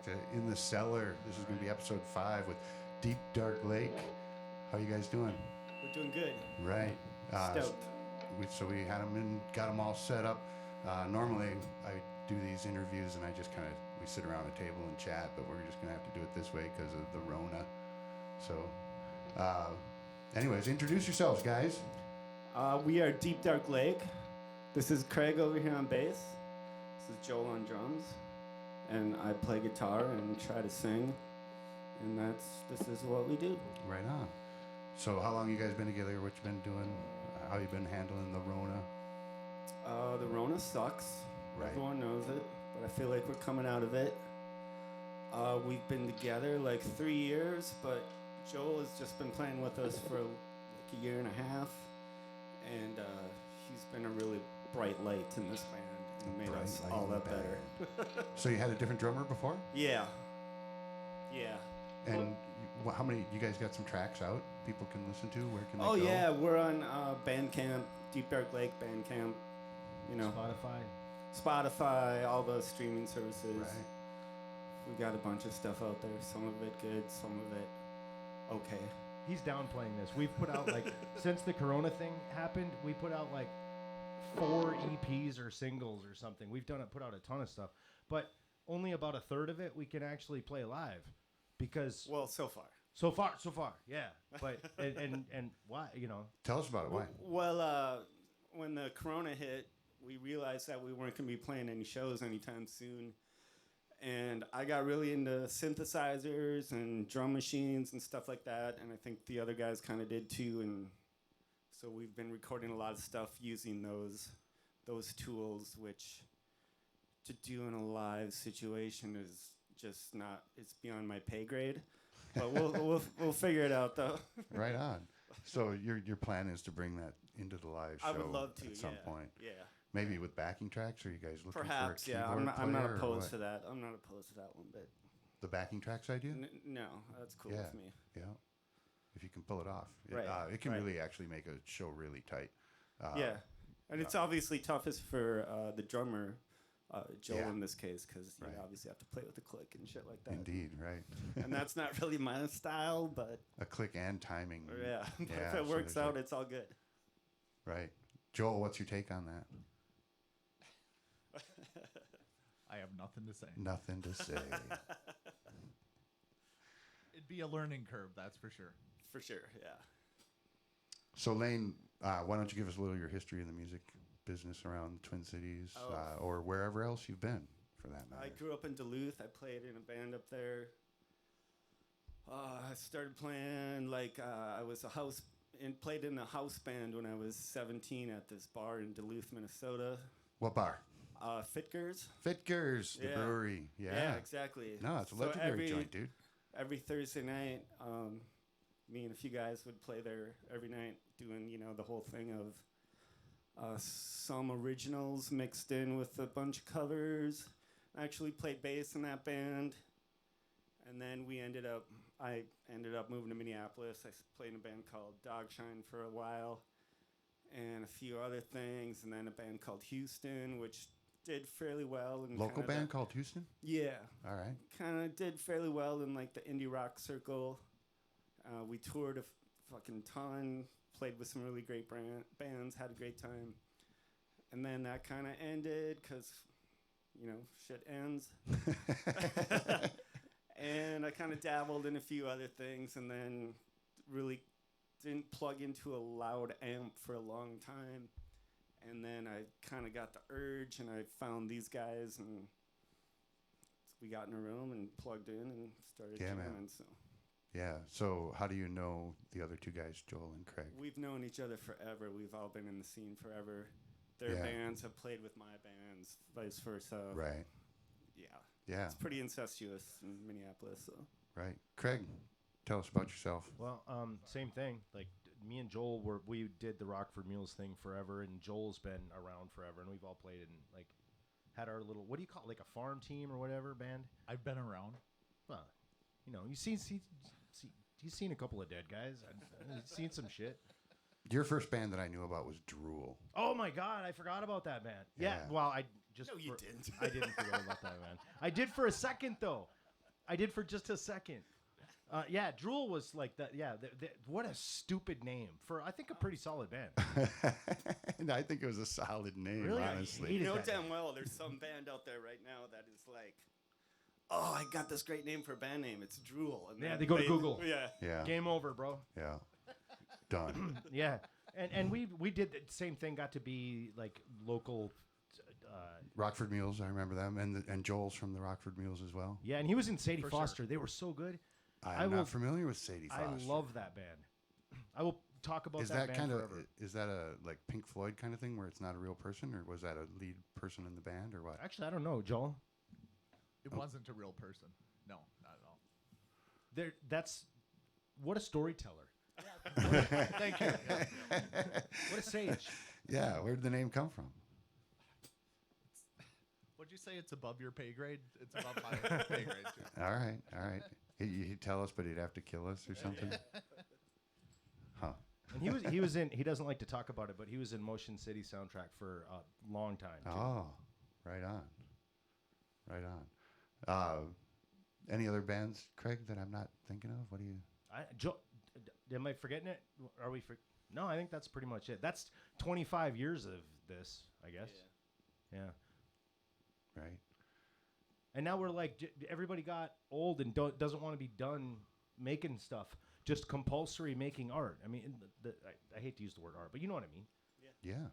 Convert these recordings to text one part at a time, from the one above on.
to In the Cellar. This is going to be episode 5 with Deep Dark Lake. How you guys doing? We're doing good. Right. Stoked. So we had them in, got them all set up. Normally I do these interviews and I just kind of, we sit around a table and chat, but we're just going to have to do it this way because of the Rona. So, anyways, introduce yourselves, guys. We are Deep Dark Lake. This is Craig over here on bass. This is Joel on drums. And I play guitar and try to sing. And this is what we do. Right on. So how long you guys been together? What you been doing? How you been handling the Rona? The Rona sucks. Right. Everyone knows it. But I feel like we're coming out of it. We've been together like 3 years, but Joel has just been playing with us for like a year and a half. And he's been a really bright light in this band. And made us all that better. So you had a different drummer before? Yeah. And how many, you guys got some tracks out people can listen to? Where can they go? Oh yeah, we're on Bandcamp, Deep Dark Lake Bandcamp, you know. Spotify, all those streaming services. Right. We got a bunch of stuff out there, some of it good, some of it okay. He's downplaying this. We've put out like, since the Corona thing happened, we put out like 4 EPs or singles or something. We've put out a ton of stuff, but only about a third of it we can actually play live, because So far, yeah. But and why, you know? Tell us about it. Why? Well, when the Corona hit, we realized that we weren't going to be playing any shows anytime soon, and I got really into synthesizers and drum machines and stuff like that, and I think the other guys kind of did too, and so we've been recording a lot of stuff using those tools, which to do in a live situation is just not, it's beyond my pay grade. But we'll figure it out though. Right on. So your plan is to bring that into the live show I would love to, at some point. Yeah. Maybe with backing tracks, or you guys looking Perhaps, for a yeah. keyboard I'm not player, or opposed what? to that. I'm not opposed to that one, but The backing tracks idea? No, that's cool Yeah. with me. Yeah. If you can pull it off. Right, It can right. really actually make a show really tight. Yeah, and it's obviously toughest for the drummer, Joel Yeah. in this case, because you Right. obviously have to play with the click and shit like that. Indeed, right. And that's not really my style, but A click and timing. yeah, but Yeah, if so it works there's out, a- it's all good. Right. Joel, what's your take on that? I have nothing to say. Nothing to say. It'd be a learning curve, that's for sure. For sure, yeah. So, Lane, why don't you give us a little of your history in the music business around the Twin Cities, or wherever else you've been, for that matter? I grew up in Duluth. I played in a band up there. I started playing I was played in a house band when I was 17 at this bar in Duluth, Minnesota. What bar? Fitgers. Fitgers, the Yeah. brewery. Yeah, exactly. No, it's a So legendary joint, dude. Every Thursday night, me and a few guys would play there every night, doing the whole thing of some originals mixed in with a bunch of covers. I actually played bass in that band, and then I ended up moving to Minneapolis. I played in a band called Dogshine for a while, and a few other things, and then a band called Houston, which did fairly well. And Local band called Houston? Yeah. All right. Kind of did fairly well in like the indie rock circle. We toured a fucking ton, played with some really great bands, had a great time. And then that kind of ended because, shit ends. And I kind of dabbled in a few other things, and then really didn't plug into a loud amp for a long time. And then I kind of got the urge, and I found these guys, and we got in a room and plugged in and started jamming. So. Yeah. So how do you know the other two guys, Joel and Craig? We've known each other forever. We've all been in the scene forever. Their bands have played with my bands, vice versa. Right. Yeah. Yeah. It's pretty incestuous in Minneapolis. So. Right. Craig, tell us about yourself. Well, same thing. Like me and Joel we did the Rockford Mules thing forever, and Joel's been around forever, and we've all played in had our little, what do you call it, like a farm team or whatever band. I've been around. Well, you've seen a couple of dead guys. I've seen some shit. Your first band that I knew about was Drool. Oh my God, I forgot about that band. Yeah, Yeah. well, I just No, you didn't. I didn't forget about that band. I did for a second though. I did for just a second. Yeah, Drool was like that. Yeah, what a stupid name for, I think, a pretty solid band. And I think it was a solid name, Really? I honestly. hated You know that damn well there's some band out there right now that is like, oh, I got this great name for a band name. It's Drool. And Yeah, then they go to Google. Yeah. Yeah. Game over, bro. Yeah. Done. Yeah, and we did the same thing. Got to be like local. Rockford Mules, I remember them, and Joel's from the Rockford Mules as well. Yeah, and he was in Sadie For Foster. They were so good. I'm not familiar with Sadie Foster. I love that band. I will talk about Is that that band kind of forever. is that a like Pink Floyd kind of thing where it's not a real person, or was that a lead person in the band, or what? Actually, I don't know, Joel. It wasn't a real person. No, not at all. That's what a storyteller. Thank you. Yeah. What a sage. Yeah, where did the name come from? Would you say it's above your pay grade? It's above my pay grade too. All right. He'd tell us, but he'd have to kill us or something. Huh. And he was in. He doesn't like to talk about it, but he was in Motion City soundtrack for a long time. Too. Oh, right on. Any other bands, Craig, that I'm not thinking of? What do you? Am I forgetting it? Are we? No, I think that's pretty much it. That's 25 years of this, I guess. Yeah. Right. And now we're like, everybody got old and doesn't want to be done making stuff. Just compulsory making art. I mean, I hate to use the word art, but you know what I mean. Yeah.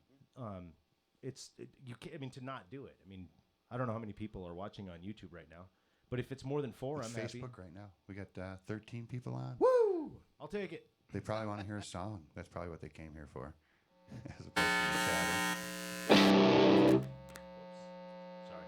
You can't. I mean, to not do it. I mean, I don't know how many people are watching on YouTube right now, but if it's more than 4, It's I'm happy. Facebook right now. We got 13 people on. Woo! I'll take it. They probably want to hear a song. That's probably what they came here for. As opposed to the chatter. Sorry.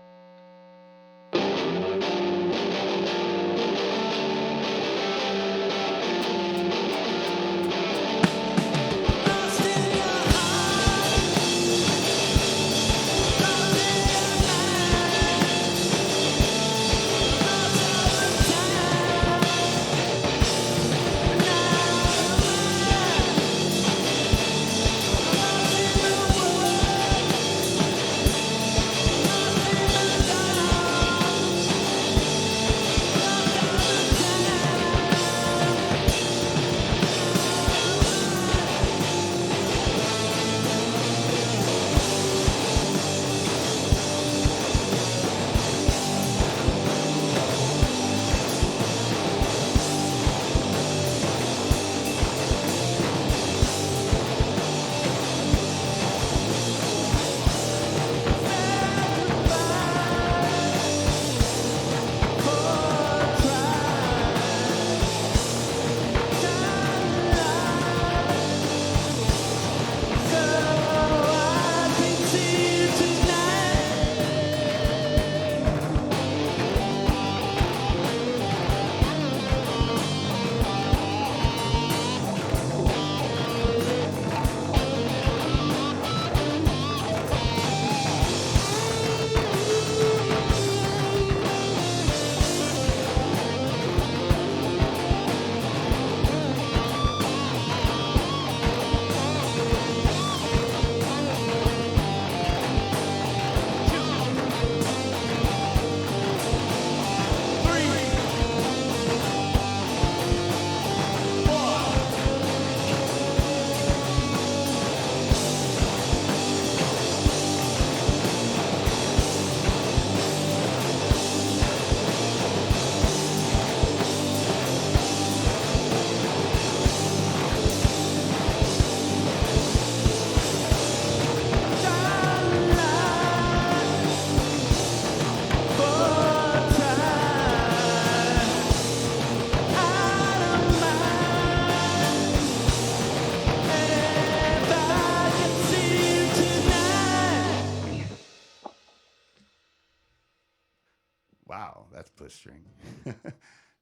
Wow, that's blistering.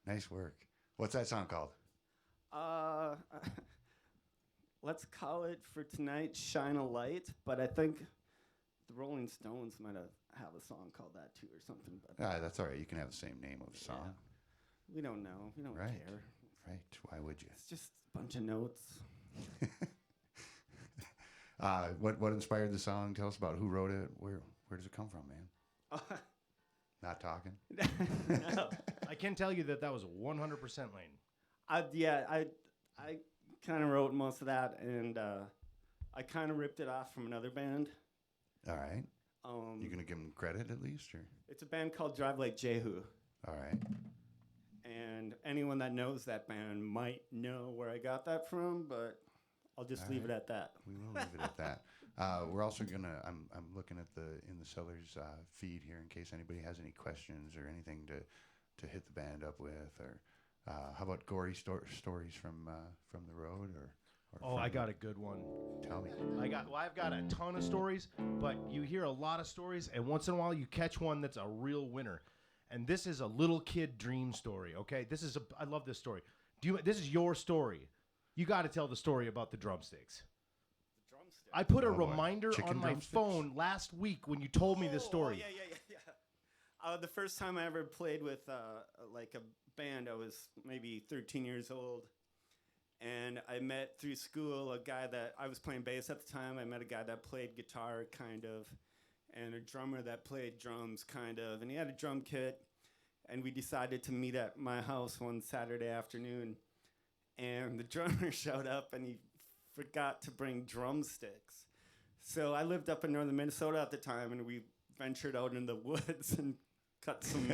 Nice work. What's that song called? Let's call it for tonight "Shine a Light," but I think the Rolling Stones might have a song called that too, or something. But That's all right. You can have the same name of the song. we don't know. We don't Right. care. Right. Why would you? It's just a bunch of notes. What inspired the song? Tell us about who wrote it. Where does it come from, man? Not talking. No. I can tell you that was 100% Lane. I kind of wrote most of that, and I kind of ripped it off from another band. All right. You gonna give them credit at least, or? It's a band called Drive Like Jehu. All right. And anyone that knows that band might know where I got that from, but I'll just leave it at that. We will leave it at that. We're also gonna. I'm looking at the Cellar's feed here in case anybody has any questions or anything to hit the band up with, or how about gory stories from the road, or Oh, I got a good one. Tell me. I've got a ton of stories, but you hear a lot of stories, and once in a while you catch one that's a real winner. And this is a little kid dream story, okay? I love this story. This is your story. You got to tell the story about the drumsticks. The drumstick? I put a boy. reminder Chicken on my drumsticks? phone last week when you told me this story. Yeah. The first time I ever played with like a band, I was maybe 13 years old. And I met through school a guy that I was playing bass at the time. I met a guy that played guitar, kind of, and a drummer that played drums, kind of. And he had a drum kit. And we decided to meet at my house one Saturday afternoon. And the drummer showed up, and he forgot to bring drumsticks. So I lived up in northern Minnesota at the time, and we ventured out in the woods and cut some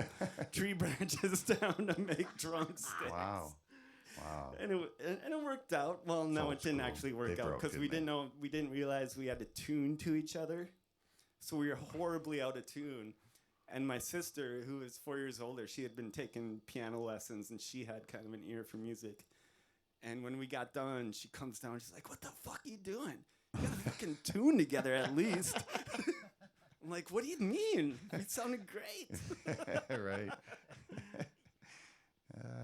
tree branches down to make drumsticks. Wow. And it worked out. Well, no, So it didn't cool. actually work They out broke, because we didn't they? we didn't realize we had to tune to each other. So we were horribly out of tune. And my sister, who was 4 years older, she had been taking piano lessons, and she had kind of an ear for music. And when we got done, she comes down, she's like, "What the fuck are you doing? You gotta fucking tune together at least." I'm like, "What do you mean? It sounded great." Right.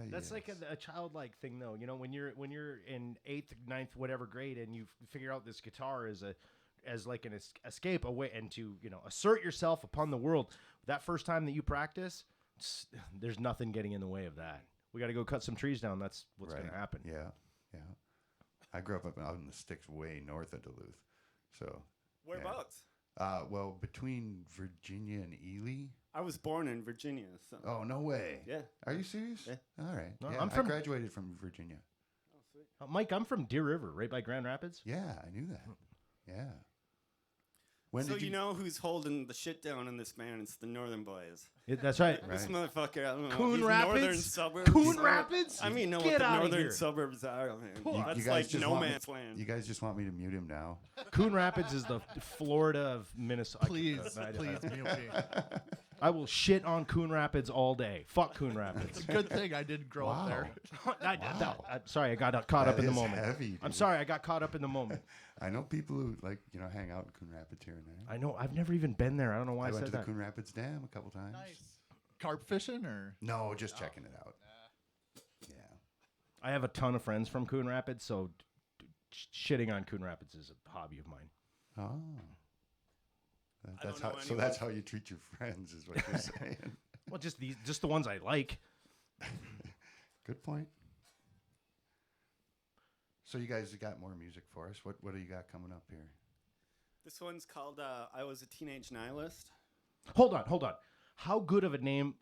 That's like a childlike thing, though. You know, when you're in 8th, 9th, whatever grade, and you figure out this guitar as like an escape away and to assert yourself upon the world. That first time that you practice, there's nothing getting in the way of that. We got to go cut some trees down. That's what's going to happen. Yeah. I grew up out in the sticks, way north of Duluth. So. Whereabouts? Yeah. Well, between Virginia and Ely. I was born in Virginia. So. Oh, no way. Yeah. Are you serious? Yeah. All right. No, Yeah, I graduated from Virginia. Oh, sweet. Mike, I'm from Deer River, right by Grand Rapids. Yeah, I knew that. Yeah. So you know who's holding the shit down in this band? It's the Northern Boys. That's right. This motherfucker, I don't know. Coon he's Rapids? northern suburbs. Coon Rapids? I mean, know Get what the outta northern here. suburbs are. Man. That's guys like just no want me- man's land. You guys just want me to mute him now? Coon Rapids is the Florida of Minnesota. Please mute me. I will shit on Coon Rapids all day. Fuck Coon Rapids. It's a good thing I didn't grow up there. I'm sorry, I got caught up in the is moment. heavy, I'm dude. sorry, I got caught up in the moment. I know people who hang out in Coon Rapids here and there. I know, I've never even been there. I don't know why I I went said to the that. Coon Rapids Dam a couple times. Nice. Carp fishing or? No, just checking it out. Yeah. I have a ton of friends from Coon Rapids, so shitting on Coon Rapids is a hobby of mine. Oh. don't know So that's how you treat your friends, is what you're saying. Well, just the ones I like. Good point. So you guys got more music for us. What do you got coming up here? This one's called I Was a Teenage Nihilist. Hold on. How good of a name?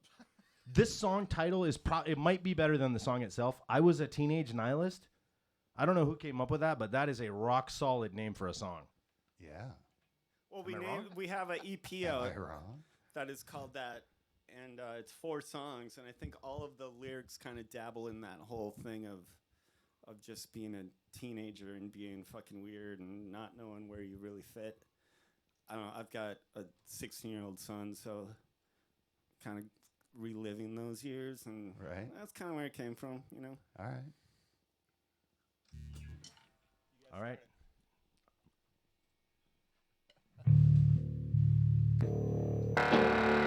This song title is it might be better than the song itself. I Was a Teenage Nihilist. I don't know who came up with that, but that is a rock solid name for a song. Yeah. Well, Am I wrong? we have an EP Am out I wrong? that is called that, and it's 4 songs, and I think all of the lyrics kind of dabble in that whole thing of just being a teenager and being fucking weird and not knowing where you really fit. I don't know. I've got a 16-year-old son, so kind of reliving those years, and Right. that's kind of where it came from, you know. All right. All right. I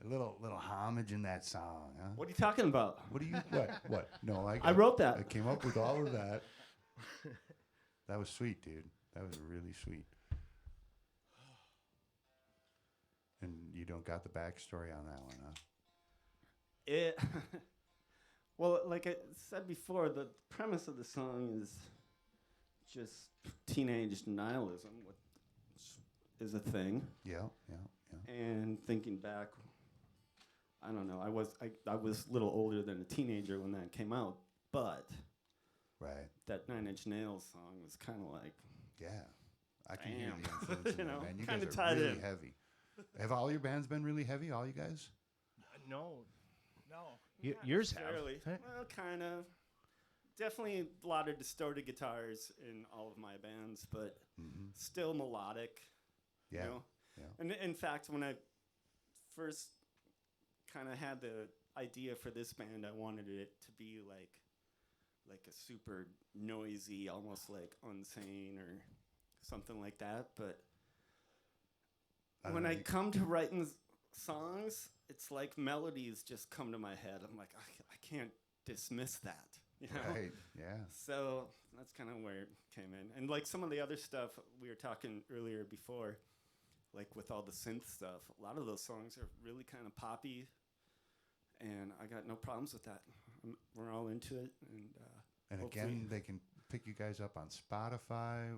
A little homage in that song, huh? What are you talking about? What do you what? No, I wrote that. I came up with all of that. That was sweet, dude. That was really sweet. And you don't got the backstory on that one, huh? It well, like I said before, the premise of the song is just teenage nihilism, which is a thing. Yeah. And thinking back, I don't know. I was a little older than a teenager when that came out, but Right. that Nine Inch Nails song was kind of like, Yeah. I can hear Damn. the influence in You that, know, man. You kinda guys are tied really in. heavy. Have all your bands been really heavy, all you guys? No. No. Yours fairly. have. Well, kind of. Definitely a lot of distorted guitars in all of my bands, but still melodic. Yeah. You know? Yeah. And in fact, when I first kind of had the idea for this band, I wanted it to be like a super noisy, almost like Unsane or something like that. But when I come to writing songs, it's like melodies just come to my head. I'm like, I can't dismiss that. You know? Right. Yeah. So that's kind of where it came in. And like some of the other stuff we were talking earlier before, like with all the synth stuff, a lot of those songs are really kind of poppy, and I got no problems with that. We're all into it. And hopefully- again, they can pick you guys up on Spotify,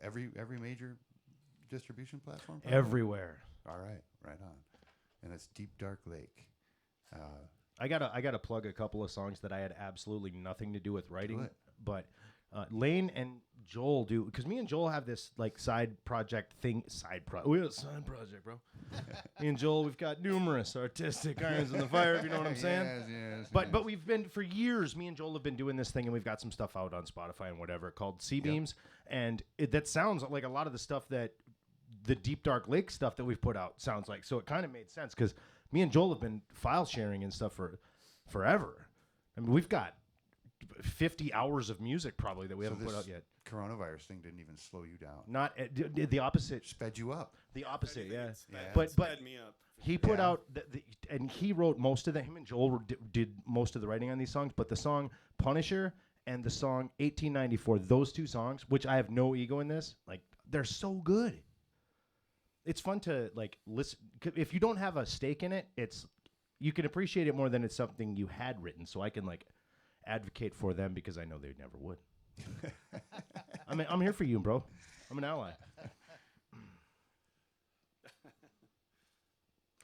every major distribution platform. probably? Everywhere. All right, right on. And it's Deep Dark Lake. I gotta plug a couple of songs that I had absolutely nothing to do with writing, it. but Lane and Joel do, because me and Joel have this like side project thing. We have a side project, bro. Me and Joel, we've got numerous artistic irons in the fire. If you know what I'm saying. Yes. But we've been for years. Me and Joel have been doing this thing, and we've got some stuff out on Spotify and whatever called C Beams, and that sounds like a lot of the stuff that the Deep Dark Lake stuff that we've put out sounds like. So it kind of made sense because me and Joel have been file sharing and stuff for forever. I mean, we've got 50 hours of music probably that we haven't put out yet. Coronavirus thing didn't even slow you down. Not the opposite. Sped you up. The opposite, yeah. Yeah. But sped me up. he put Yeah. out and he wrote most of them. Him and Joel did most of the writing on these songs. But the song Punisher and the song 1894, those two songs, which I have no ego in this, like they're so good. It's fun to like listen. If you don't have a stake in it, you can appreciate it more than it's something you had written. So I can like advocate for them because I know they never would. I'm here for you, bro. I'm an ally.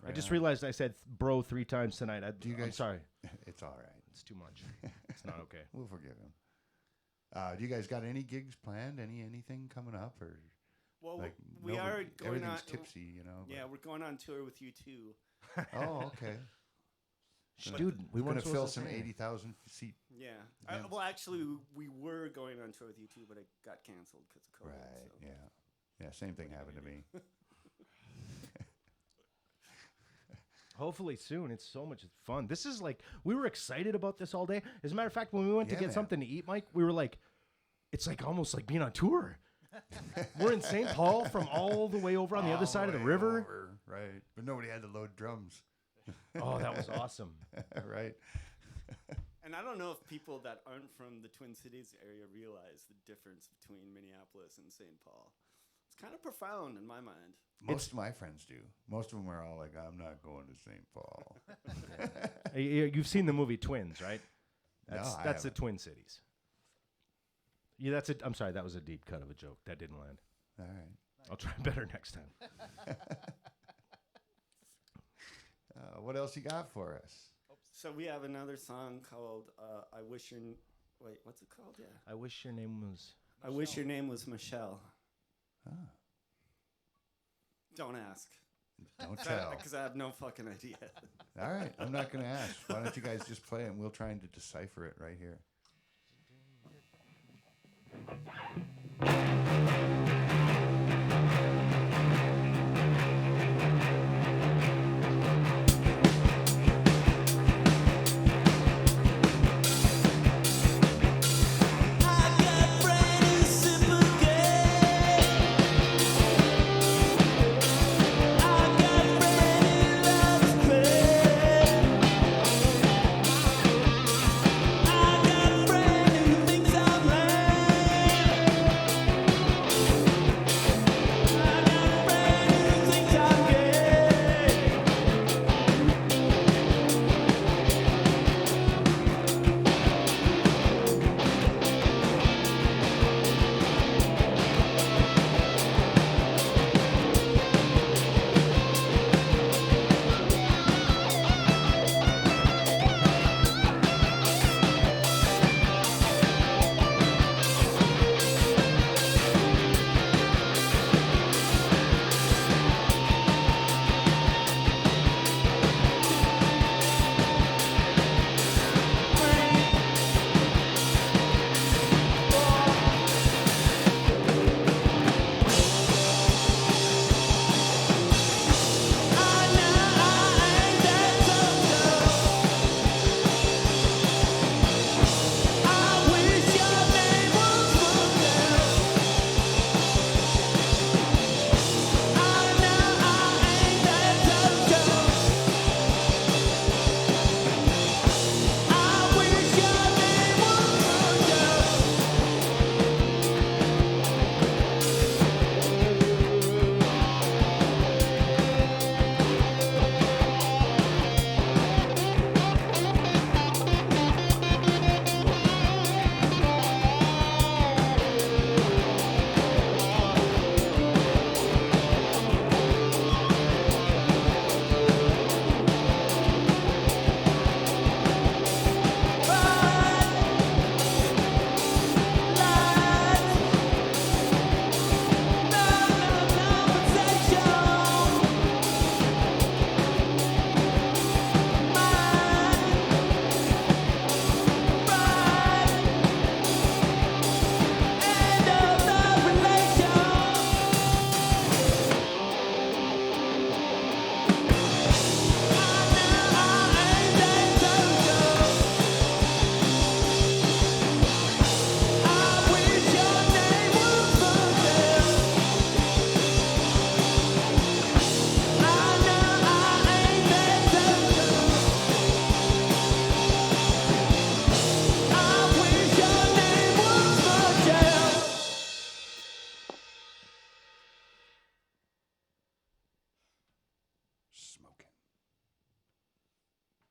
I just realized I said bro 3 times tonight. I'm sorry. It's all right. It's too much. It's not okay. We'll forgive him. Do you guys got any gigs planned? Anything coming up? Or Well, like we are going on. everything's tipsy, you know. Yeah, we're going on tour with you too. Oh, okay. Student. We We're weren't gonna fill supposed to some say. 80,000 seat. Yeah. Yeah. Well, actually, we were going on tour with you too, but it got canceled because of COVID. Right. So. Yeah. Same thing happened to me. Hopefully soon. It's so much fun. This is like, we were excited about this all day. As a matter of fact, when we went to Yeah, get man. something to eat, Mike, we were like, it's like almost like being on tour. We're in St. Paul from all the way over on the other side of the Way river. over, right. But nobody had to load drums. Oh, that was awesome. Right. And I don't know if people that aren't from the Twin Cities area realize the difference between Minneapolis and St. Paul. It's kind of profound in my mind. Most of my friends do. Most of them are all like, I'm not going to St. Paul. You've seen the movie Twins, right? No, I That's the haven't. Twin Cities. Yeah, that's it. I'm sorry, that was a deep cut of a joke. That didn't land. All right. I'll try better next time. What else you got for us? So we have another song called "I Wish Your." Wait, what's it called? Yeah. I wish your name was. I wish your name was Michelle. Ah, Don't ask. don't tell. Because I have no fucking idea. All right. I'm not going to ask. Why don't you guys just play it and we'll try and decipher it right here. I got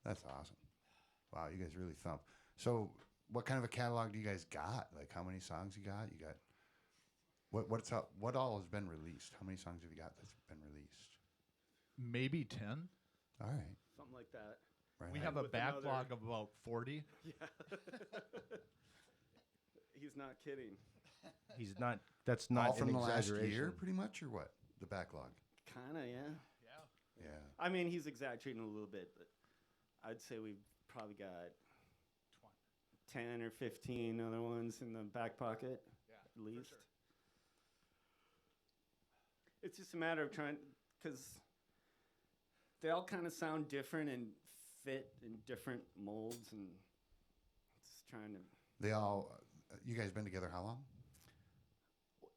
That's awesome. Wow, you guys really thump. So, what kind of a catalog do you guys got? Like, how many songs you got? You got what all has been released? How many songs have you got that's been released? Maybe 10. All right, Something like that. right. We on. have a With another- backlog of about 40. He's not kidding. He's not. That's not all from an the last exaggeration. year, pretty much, or what? The backlog. Kinda, yeah. Yeah. Yeah. I mean, he's exaggerating a little bit, but I'd say we've probably got 10 or 15 other ones in the back pocket, at least. sure. It's just a matter of trying, because they all kind of sound different and fit in different molds, and just trying to. They all. You guys been together how long?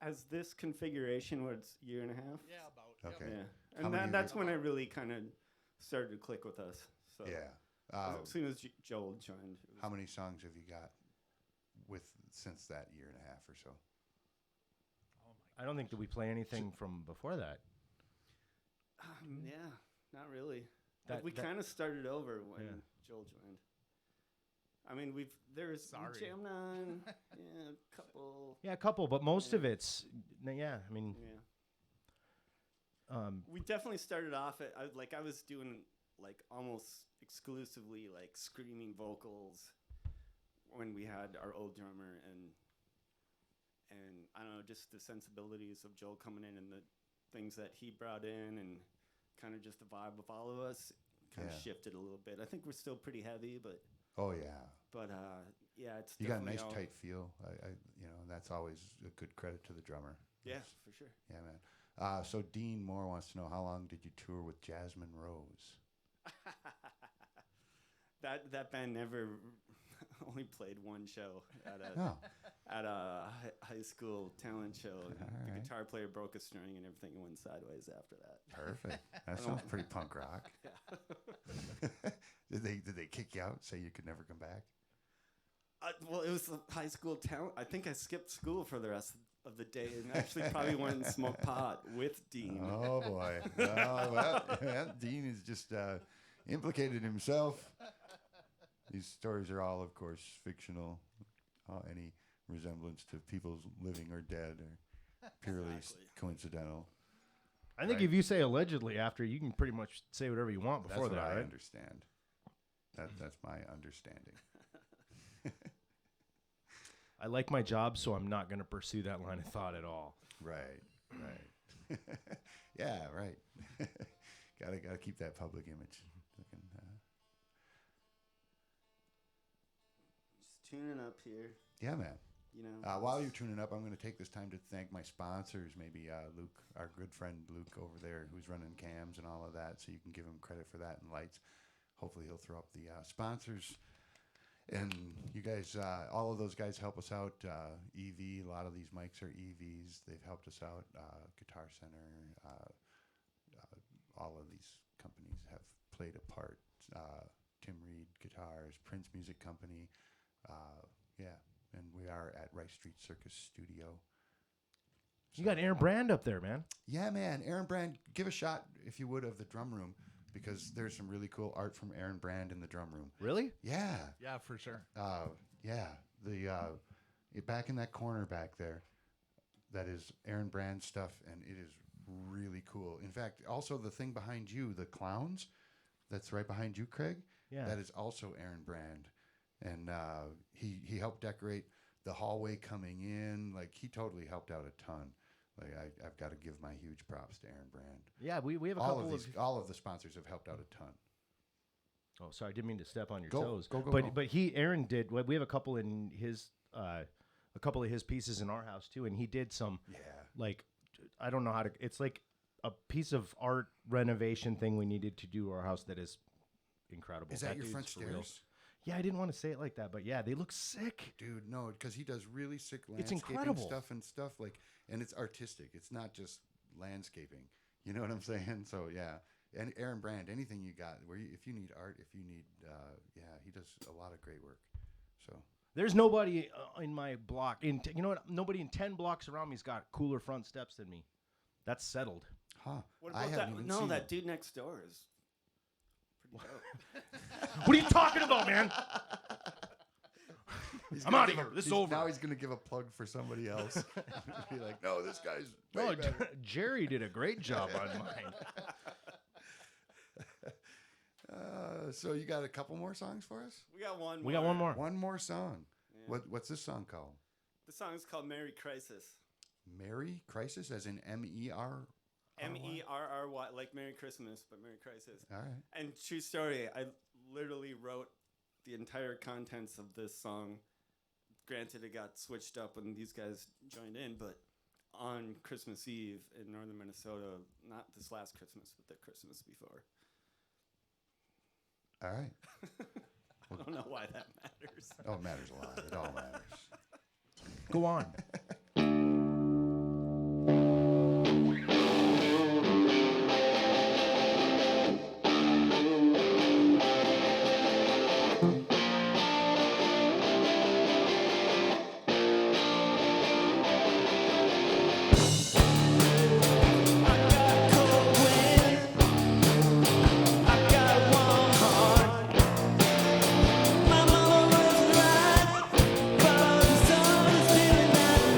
As this configuration was a year and a half. Yeah, about. Okay. Yeah. How And many that's when it really kind of started to click with us. So Yeah. as soon as Joel joined. it was- How many songs have you got since that year and a half or so? I don't think that we play anything from before that. Yeah, not really. That- we that- kind of started over when Yeah. Joel joined. I mean, there's Sorry. jammed on, yeah, a couple. Yeah, a couple, but most Yeah. of it's. Yeah, I mean, Yeah, we definitely started off at I was doing like almost exclusively like screaming vocals when we had our old drummer, and I don't know, just the sensibilities of Joel coming in and the things that he brought in, and kind of just the vibe of all of us kind of Yeah. shifted a little bit. I think we're still pretty heavy, but Oh yeah. yeah, it's You got a definitely nice all- tight feel. I that's always a good credit to the drummer. Yeah, Yes. for sure. Yeah, man. So Dean Moore wants to know, how long did you tour with Jasmine Rose? that band never only played one show at a Oh, at a high school talent show. The right. guitar player broke a string and everything went sideways after that. perfect. That sounds pretty punk rock. Did they kick you out? Say you could never come back? Well, it was a high school talent. I think I skipped school for the rest of the day and actually probably went and smoked pot with Dean. Oh boy. Well, Dean has just implicated himself. These stories are all, of course, fictional. Any resemblance to people's living or dead are purely Exactly. coincidental. I think Right. if you say allegedly after, you can pretty much say whatever you want That's before what that, I right? understand. That's my understanding. I like my job, so I'm not going to pursue that line of thought at all. Right. Yeah, right. gotta keep that public image. Looking, Just tuning up here, yeah, man. you know. While you're tuning up, I'm going to take this time to thank my sponsors. Maybe Luke, our good friend Luke over there, who's running cams and all of that, so you can give him credit for that and lights. Hopefully he'll throw up the sponsors. And you guys, all of those guys help us out. EV, a lot of these mics are EVs. They've helped us out. Guitar Center, all of these companies have played a part. Tim Reed Guitars, Prince Music Company. Yeah, and we are at Rice Street Circus Studio. You got Aaron Brand up there, man. Yeah, man. Aaron Brand, give a shot, if you would, of the drum room, because there's some really cool art from Aaron Brand in the drum room. Really? Yeah. Yeah, for sure. Yeah. Back in that corner back there, that is Aaron Brand stuff, and it is really cool. In fact, also the thing behind you, the clowns, that's right behind you, Craig. Yeah. That is also Aaron Brand, and he helped decorate the hallway coming in. Like, he totally helped out a ton. Like, I've got to give my huge props to Aaron Brand. Yeah, we have a All couple of all of the sponsors have helped out a ton. Oh, sorry, I didn't mean to step on your Go, toes. go, go, but go. but Aaron did. We have a couple in his, a couple of his pieces in our house too, and he did some Yeah. like, I don't know how to. It's like a piece of art renovation thing we needed to do to our house that is incredible. Is that your dude's front for real. stairs? Yeah, I didn't want to say it like that, but yeah, they look sick. Dude, no, because he does really sick It's landscaping incredible. stuff like, and it's artistic. It's not just landscaping. You know what I'm saying? So yeah, and Aaron Brand, anything you got, if you need art, if you need, yeah, he does a lot of great work. So There's nobody in my block. You know what? Nobody in 10 blocks around me's got cooler front steps than me. That's settled. huh? What I about haven't that? even No, seen that it. dude next door is What are you talking about, man? I'm out of here. This is over. Now he's going to give a plug for somebody else. Be like, no, this guy's way No, better. Jerry did a great job on mine. So you got a couple more songs for us? We got one. We got one more. One more song. Yeah. What's this song called? The song is called "Merry Crisis." Merry Crisis, as in MER. MERRY, like Merry Christmas, but Merry Crisis. All right. And true story, I literally wrote the entire contents of this song. Granted, it got switched up when these guys joined in, but on Christmas Eve in northern Minnesota, not this last Christmas, but the Christmas before. All right. I don't know why that matters. Oh, it matters a lot. It all matters. Go on. My mama was right, but the sun is still in that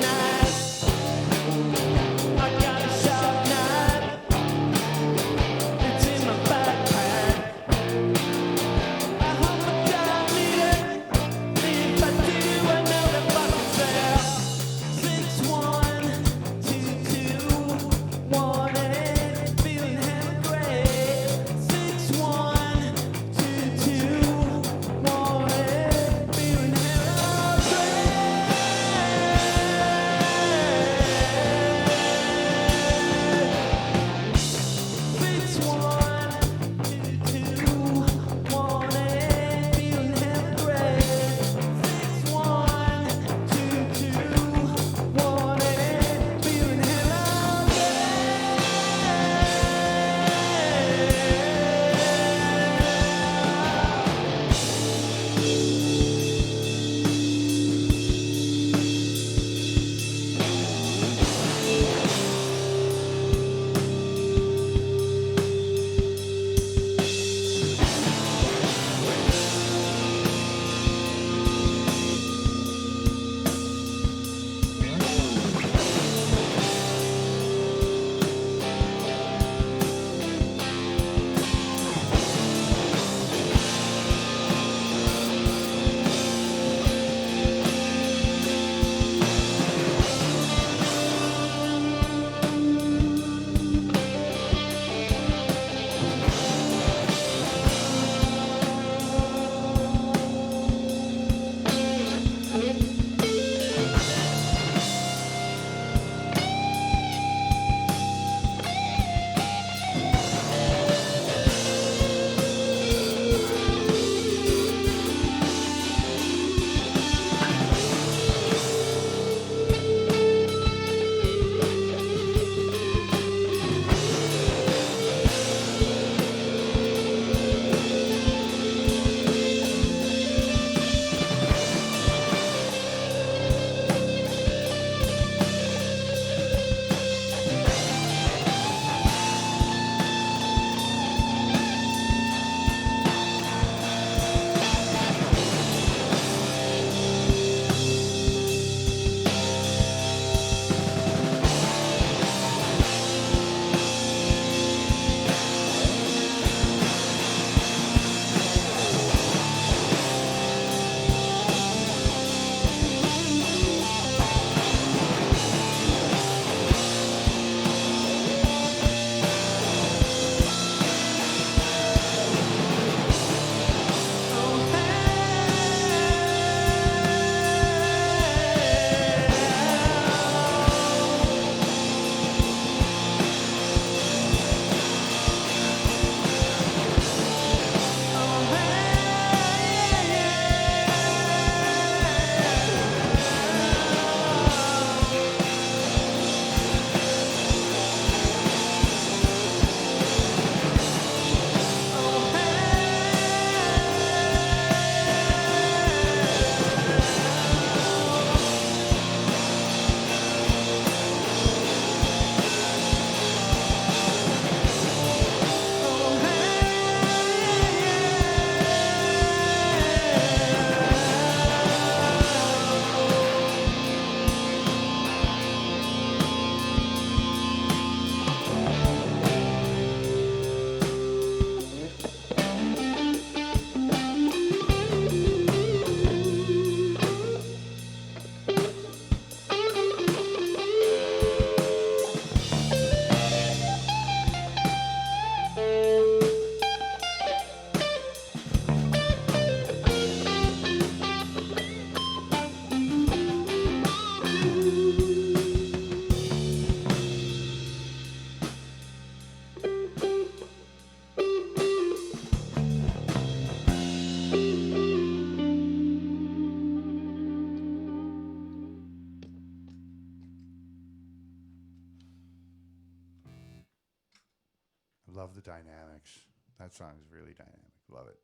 love the dynamics. That song is really dynamic. Love it.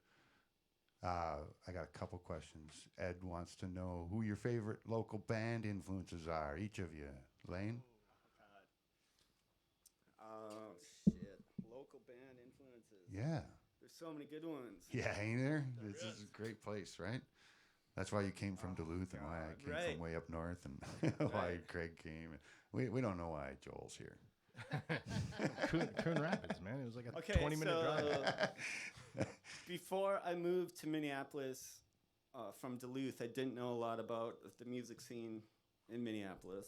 I got a couple questions. Ed wants to know who your favorite local band influences are. Each of you. Lane? Oh, shit. Local band influences. Yeah. There's so many good ones. Yeah, ain't there? This is a great place, right? That's why you came from Duluth and why I came Right. from way up north and why Right. Craig came. We don't know why Joel's here. Coon Rapids, man. It was like a Okay, 20-minute drive. Before I moved to Minneapolis from Duluth, I didn't know a lot about the music scene in Minneapolis.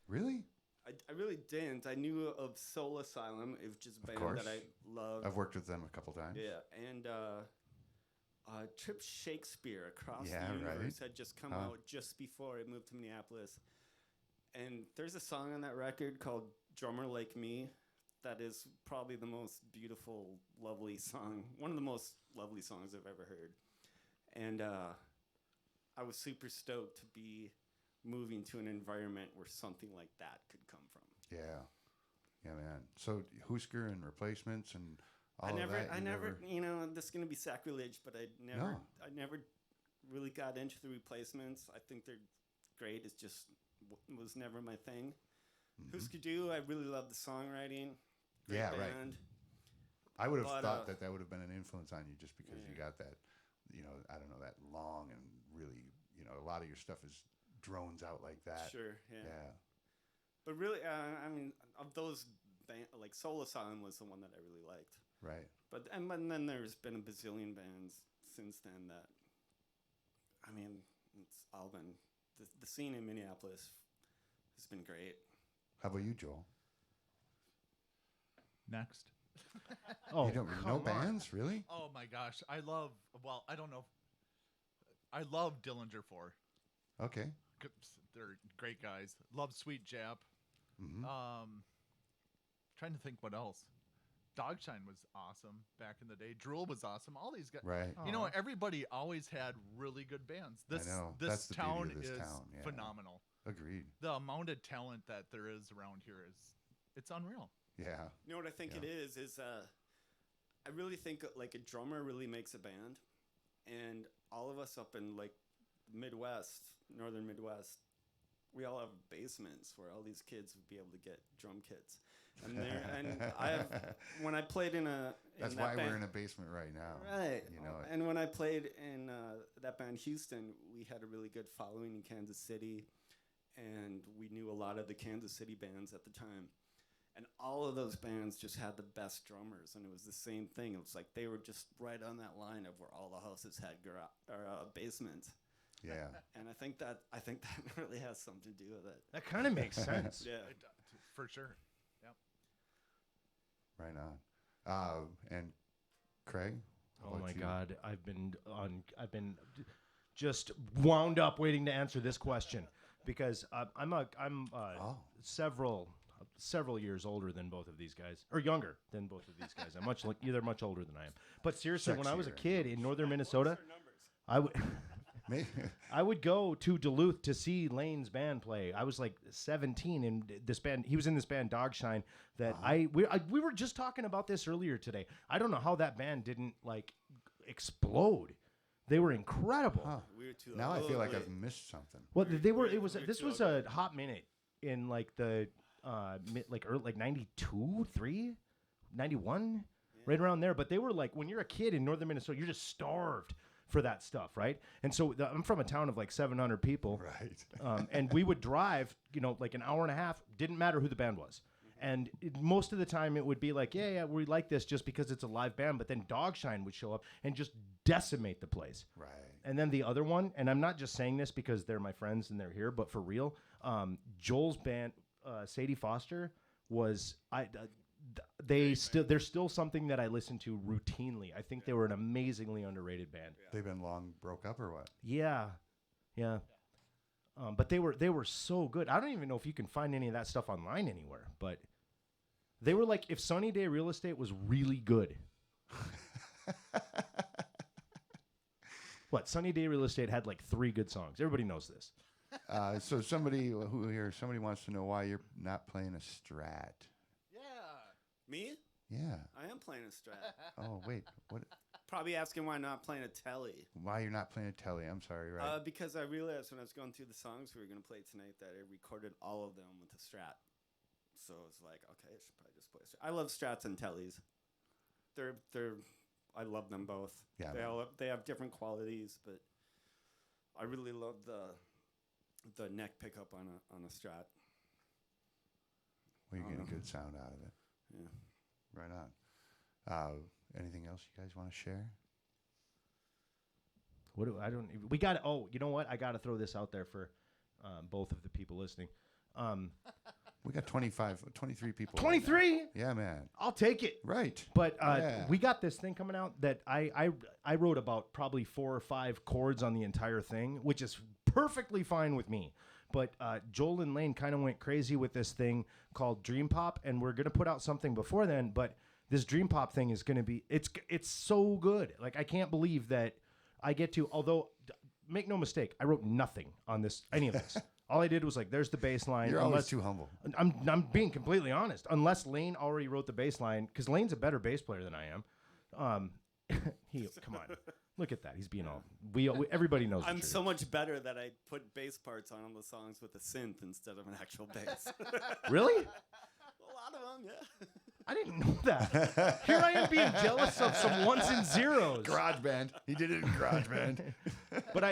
Really? I really didn't. I knew of Soul Asylum, which is a band course. that I love. I've worked with them a couple times. Yeah, and Trip Shakespeare Across Yeah, the Universe right. had just come Huh. out just before I moved to Minneapolis. And there's a song on that record called Drummer Like Me that is probably the most beautiful, lovely song, one of the most lovely songs I've ever heard. And I was super stoked to be moving to an environment where something like that could come from. Yeah. Yeah, man. So Husker and Replacements and all I of never, that. I never, you know, this is gonna be sacrilege, but I never really got into the Replacements. I think they're great. It's just was never my thing. Husker Du, I really love the songwriting. Great Yeah, band. right. I would have But, thought that would have been an influence on you just because you Yeah. got that, I don't know, that long and really, a lot of your stuff is drones out like that. Sure, yeah. Yeah. But really, I mean, of those, like Soul Asylum was the one that I really liked. Right. But and then there's been a bazillion bands since then that, I mean, it's all been, the scene in Minneapolis has been great. How about you, Joel? Next. Oh, You don't come know on. bands, really? Oh my gosh, I love Dillinger 4. Okay. They're great guys. Love Sweet Jap. Mm-hmm. Trying to think what else. Dogshine was awesome back in the day. Drool was awesome. All these guys. Right. You know, everybody always had really good bands. This know. this That's the beauty town of this is town, yeah. phenomenal. Agreed. The amount of talent that there is around here it's unreal. Yeah. You know what I think Yeah. it is I really think like a drummer really makes a band, and all of us up in like Midwest, northern Midwest, we all have basements where all these kids would be able to get drum kits. And I have, when I played in That's that why band, we're in a basement right now. right. You know it. And when I played in that band Houston, we had a really good following in Kansas City, and we knew a lot of the Kansas City bands at the time. And all of those bands just had the best drummers, and it was the same thing. It was like they were just right on that line of where all the houses had basements. Yeah. And I think that really has something to do with it. That kind of makes sense. Yeah. For sure. Yep. Right on. And Craig? how Oh about my you? God, I've been just wound up waiting to answer this question because I'm Oh. several years older than both of these guys, or younger than both of these guys. They're much older than I am. But seriously, when I was a kid in northern Minnesota, I would. Maybe. I would go to Duluth to see Lane's band play. I was like 17, and this band. He was in this band Dogshine. That we were just talking about this earlier today. I don't know how that band didn't like explode. They were incredible. Huh. We were too Now I feel like ugly. I've missed something. Well, they were. we're- It was. we're This too was ugly. a hot minute in like the like 92, 3, 91, right around there. But they were like, when you're a kid in northern Minnesota, you're just starved for that stuff, right? And so I'm from a town of like 700 people, Right. and we would drive, like an hour and a half. Didn't matter who the band was. And most of the time it would be like, yeah, we like this just because it's a live band. But then Dogshine would show up and just decimate the place. Right. And then the other one, and I'm not just saying this because they're my friends and they're here, but for real, Joel's band, Sadie Foster, was they're still something that I listen to routinely. I think they were an amazingly underrated band. They've been long broke up or what? Yeah. But they were so good. I don't even know if you can find any of that stuff online anywhere. But they were like if Sunny Day Real Estate was really good. What? Sunny Day Real Estate had like 3 good songs. Everybody knows this. So somebody wants to know why you're not playing a Strat. Yeah. Me? Yeah. I am playing a Strat. Oh, wait. What? Probably asking why I'm not playing a Telly. Why you're not playing a Telly? I'm sorry, right? Because I realized when I was going through the songs we were going to play tonight that I recorded all of them with a Strat. So it's like, okay, I should probably just play a Strat. I love Strats and Tellys. I love them both. Yeah, they have different qualities, but I really love the neck pickup on a Strat. Well, you're getting good sound out of it. Yeah. Right on. Anything else you guys want to share? We got. Oh, you know what? I got to throw this out there for both of the people listening. We got 23 people. 23. Right, yeah, man. I'll take it. Right. But we got this thing coming out that I wrote about probably 4 or 5 chords on the entire thing, which is perfectly fine with me. But Joel and Lane kind of went crazy with this thing called Dream Pop, and we're gonna put out something before then. But this Dream Pop thing is gonna be it's so good. Like, I can't believe that I get to. Although, make no mistake, I wrote nothing on any of this. All I did was like, there's the bass line. You're always too humble. I'm being completely honest. Unless Lane already wrote the bass line, because Lane's a better bass player than I am. Come on, look at that. He's being all. Everybody knows. I'm so much better that I put bass parts on the songs with a synth instead of an actual bass. Really? A lot of them, yeah. I didn't know that. Here I am being jealous of some ones and zeros. GarageBand. He did it in GarageBand. But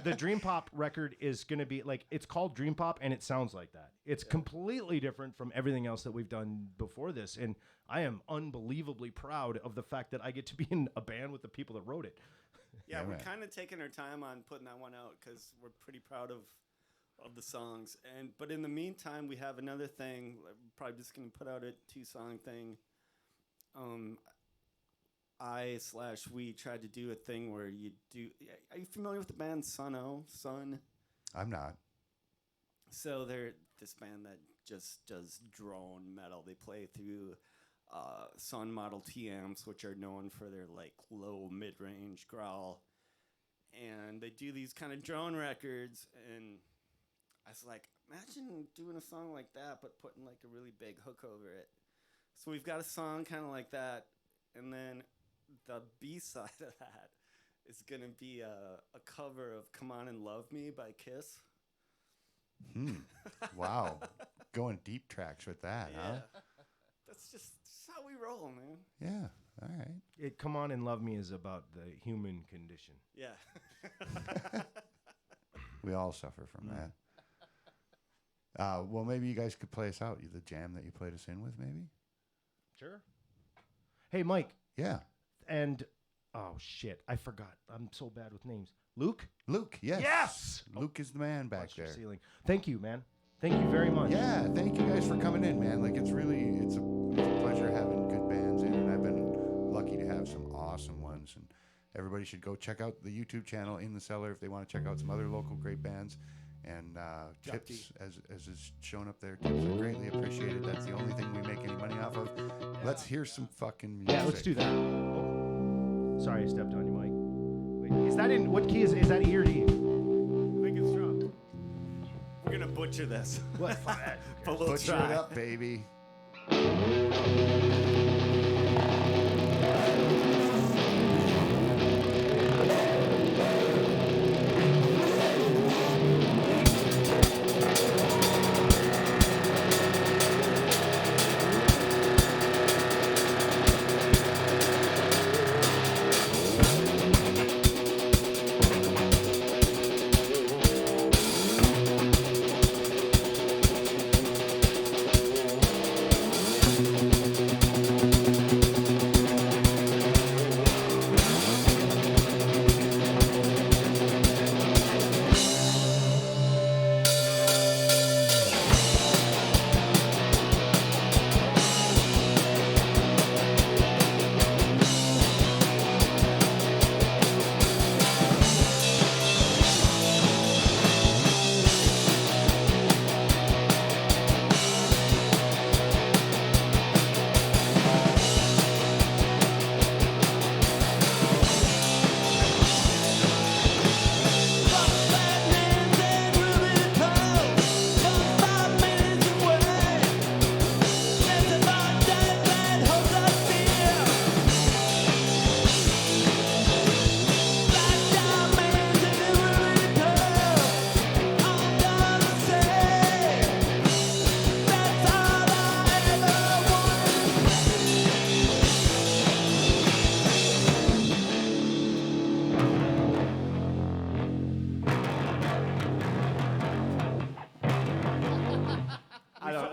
the Dream Pop record is going to be like, it's called Dream Pop and it sounds like that. It's completely different from everything else that we've done before this. And I am unbelievably proud of the fact that I get to be in a band with the people that wrote it. Yeah, we're man. kind of taking our time on putting that one out because we're pretty proud of the songs. But in the meantime, we have another thing. We're probably just going to put out a 2-song thing. We tried to do a thing where you do. Are you familiar with the band Sun? I'm not. So they're this band that just does drone metal. They play through Sun Model T amps, which are known for their like low mid-range growl, and they do these kind of drone records. And I was like, imagine doing a song like that, but putting like a really big hook over it. So we've got a song kind of like that, and then the B-side of that is gonna be a cover of "Come On and Love Me" by Kiss. Wow. Going deep tracks with that, huh? That's just how we roll, man. Yeah. All right. Come On and Love Me is about the human condition. Yeah. We all suffer from that. Well, maybe you guys could play us out. The jam that you played us in with, maybe? Sure. Hey, Mike. Yeah. And, oh, shit. I forgot. I'm so bad with names. Luke, yes. Yes! Luke is the man back Watch your there. ceiling. Thank you, man. Thank you very much. Yeah, thank you guys for coming in, man. Like, it's a pleasure having good bands in, and I've been lucky to have some awesome ones. And everybody should go check out the YouTube channel In the Cellar if they want to check out some other local great bands. And tips, as is shown up there, tips are greatly appreciated. That's the only thing we make any money off of. Let's hear some fucking music. Yeah, let's do that. Oh. Sorry, I stepped on you, Mike. Wait, is that in, what key is that E or D? I think it's drunk. We're gonna butcher this. What? But we'll Butcher try. it up, baby.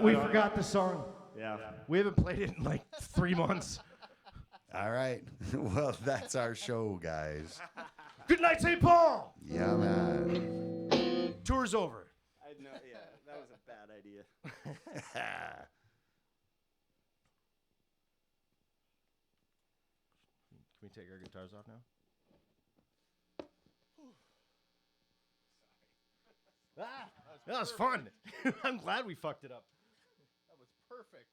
We forgot the song. Yeah. We haven't played it in like 3 months. All right. Well, that's our show, guys. Good night, St. Paul. Yeah, man. Tour's over. I know. Yeah, that was a bad idea. Can we take our guitars off now? That was fun. I'm glad we fucked it up. That was perfect.